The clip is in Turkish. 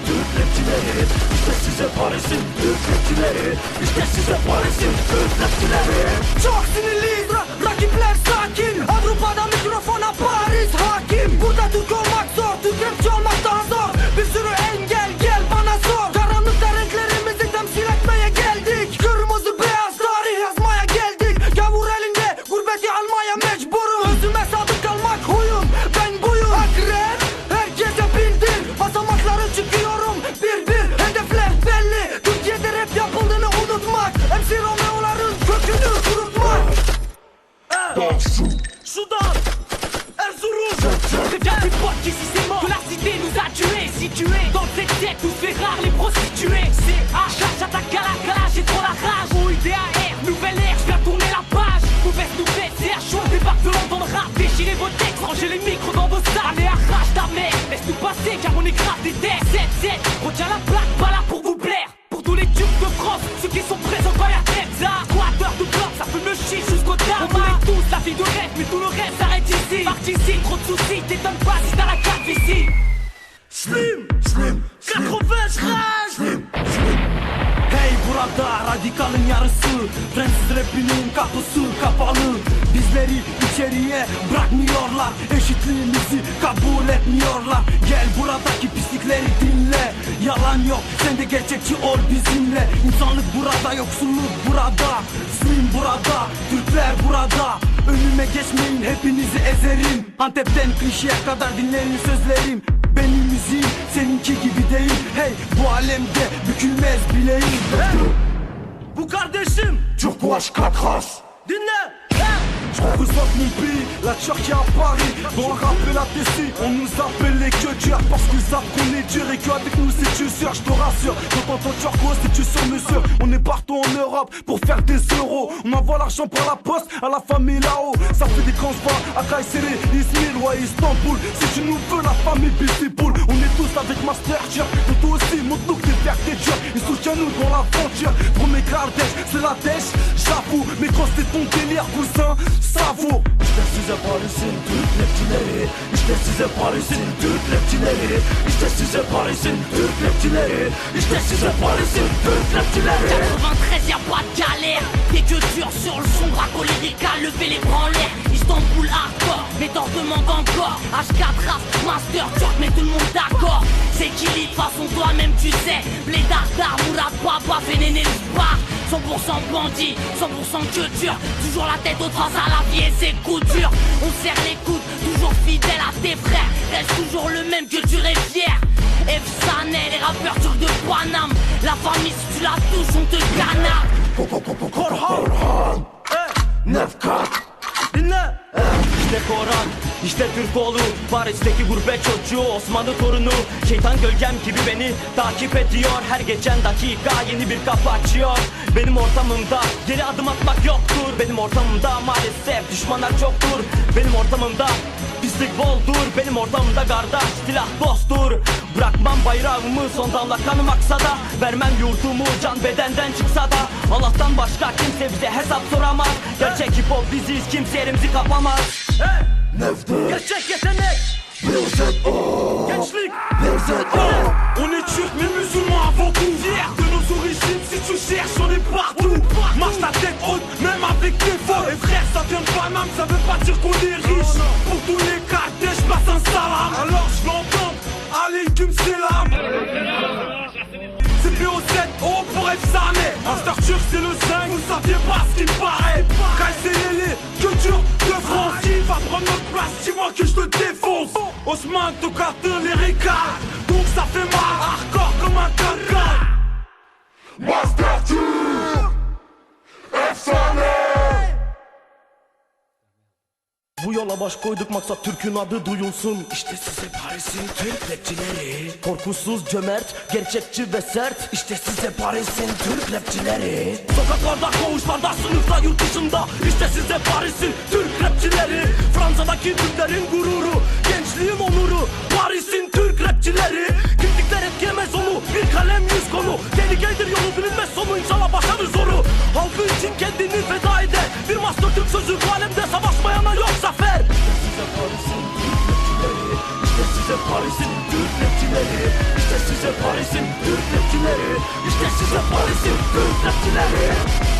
Türk rapçileri. İşte size Paris'in Türk rapçileri. İşte size Paris'in Türk rapçileri. Çok sinirliyiz, rakipler sakin. Avrupa'da mikrofona Paris hakim. Burada Türk olmak zor, Türk rapçi olmak daha zor. Bir sürü engel, gel bana sor. Karanlıkta renklerimizi temsil etmeye geldik. Kırmızı beyaz tarih yazmaya geldik. Gavur elinde gurbeti almaya mecburum. Özüme sadık kalmak huyum, ben buyum. Akrep, herkese bildir. Basamakları çıkıyorum bir bir. Hedefler belli, Türkiye'de rap yapıldığını unutmak. MC Romeo'ların kökünü kurutmak. Soudan, Erzurum. Préviens tes potes qu'ici c'est mort, que la cité nous a tués. Situés dans le 7-7, tout fait rare, les prostituées. C'est H, j'attaque à la j'ai trop la rage. OIDAR, nouvelle ère, j'viens tourner la page. Nous baisse, c'est à chaud, débarque de Londres dans le rap. Déchirez vos textes, rangez les micros dans vos salles. Allez, arrache ta mère, laisse-nous passer car on est grave des terres. 7-7, retiens la plaque, pas là pour vous plaire. Pour tous les Turcs de France, ceux qui sont présents quand y'a Trepza. Squatter de bloc, ça fume le shit jusqu'au tard. On voulait tous la vie de rêve, mais tout le reste s'arrête ici. Participe, trop de soucis, t'étonnes pas si t'as la carte ici. Slim, Slim, 80 rage. Slim, Slim. Hey burada radikalın yarısı. Fransız rapinin kapısı kapalı. Bizleri içeriye bırakmıyorlar. Eşitliğimizi kabul etmiyorlar. Gel buradaki pislikleri dinle. Yalan yok, sen de gerçekçi ol bizimle. İnsanlık burada, yoksulluk burada. Slim burada, Türkler burada. Önüme geçmeyin, hepinizi ezerim. Antep'ten klişeye kadar dinleyin sözlerim. Benim müziğim seninki gibi değil. Hey, bu alemde bükülmez bileğim. Bu kardeşim Turquoise 4 dinle. Je représente mon pays, la Turquie à Paris. Dans le rap et la TC, on nous appelle les queueurs. Parce qu'ils savent qu'on est dur et qu'avec nous c'est tu sûr. Je te rassure, quand t'entends turco c'est tu sur mesure. On est partout en Europe pour faire des euros. On envoie l'argent par la poste à la famille là-haut. Ça fait des transferts à Kayseri, Izmir ou à Istanbul. Si tu nous veux la famille Bizipoul. On est tous avec Master Turk. Et toi aussi montre-nous que t'es fier que t'es dur. Et soutiens-nous dans l'aventure. Premier Kardec, c'est la dèche, j'avoue. Mais quand c'est ton délire cousin, ça vaut. İşte size Paris'in Türk rapçileri. İşte size Paris'in Türk rapçileri. İşte size Paris'in Türk rapçileri. İşte size Paris'in Türk rapçileri. 93 y'a pas de galère. Des queues dures sur le son, bracolérica, levez les bras en l'air. Istanbul hardcore, mais t'en demandes encore. H4 rap, master turc, mais tout le monde d'accord. C'est qui lit, de façon toi-même tu sais. Blédard d'art, Mourad Baba, Vénéné le bar. 100% bandit, 100% queue dure. Toujours la tête aux traces à la vie et ses coups durs. On serre les coudes, toujours fidèle à tes frères. Reste toujours le même, que dur et fier. F. Sanet, les rappeurs turcs de Paname. La famille, si tu la touches, on te canarde. Korhan, 9-4. Dinle. İşte Koran, işte Türkoğlu, Paris'teki gurbet çocuğu, Osmanlı torunu. Şeytan gölgem gibi beni takip ediyor. Her geçen dakika yeni bir kapı açıyor. Benim ortamımda geri adım atmak yoktur. Benim ortamımda maalesef düşmanlar çoktur. Benim ortamımda pislik boldur. Benim ortamımda kardeş, silah dosttur. Bırakmam bayrağımı, son damla kanım aksa da. Vermem yurdumu, can bedenden çıksa da. Allah'tan başka kimse bize hesap soramaz. Gerçek hip hop biziz, kimse yerimizi kapamaz. Hey, Nevde, gerçek yetenek. Gençlik. On est turc mais musulmans avant tout. Fier de nos origines, si tu cherches on est partout. Marche ta tête haute, même avec tes fautes. Et frère, ça vient de Paname, ça veut pas dire qu'on est riche. Pour tous les quartiers, je passe un salam. Alors je l'entends, alaykoum selam. C'est PO7, oh pour Efsane. Master turc c'est le 5, vous saviez pas ce qu'il paraît. Kayseri, que dur de France. Qui va prendre notre place, dis-moi que je te défonce. Osman Toukat'ın lyrical, donc ça fait mal, hardcore comme un caca. Master Turc, efsane. Bu yola baş koyduk, maksat Türk'ün adı duyulsun. İşte size Paris'in Türk rapçileri. Korkusuz, cömert, gerçekçi ve sert. İşte size Paris'in Türk rapçileri. Sokaklarda, koğuşlarda, sınıfta, yurt dışında. İşte size Paris'in Türk rapçileri. Fransa'daki Türklerin gururu, gençliğin onuru. Paris'in Türk rapçileri. Kritikler etkilemez onu, bir kalem 100 konu. Tehlikedir yolu, bilinmez sonu, inşallah başarır zoru. Halkı için kendini feda eder. Bir master Türk sözü, bu alemde savaşmayana yok zafer. İşte size Paris'in Türk rapçileri. İşte size Paris'in Paris'in Türk rapçileri İşte size Paris'in Türk rapçileri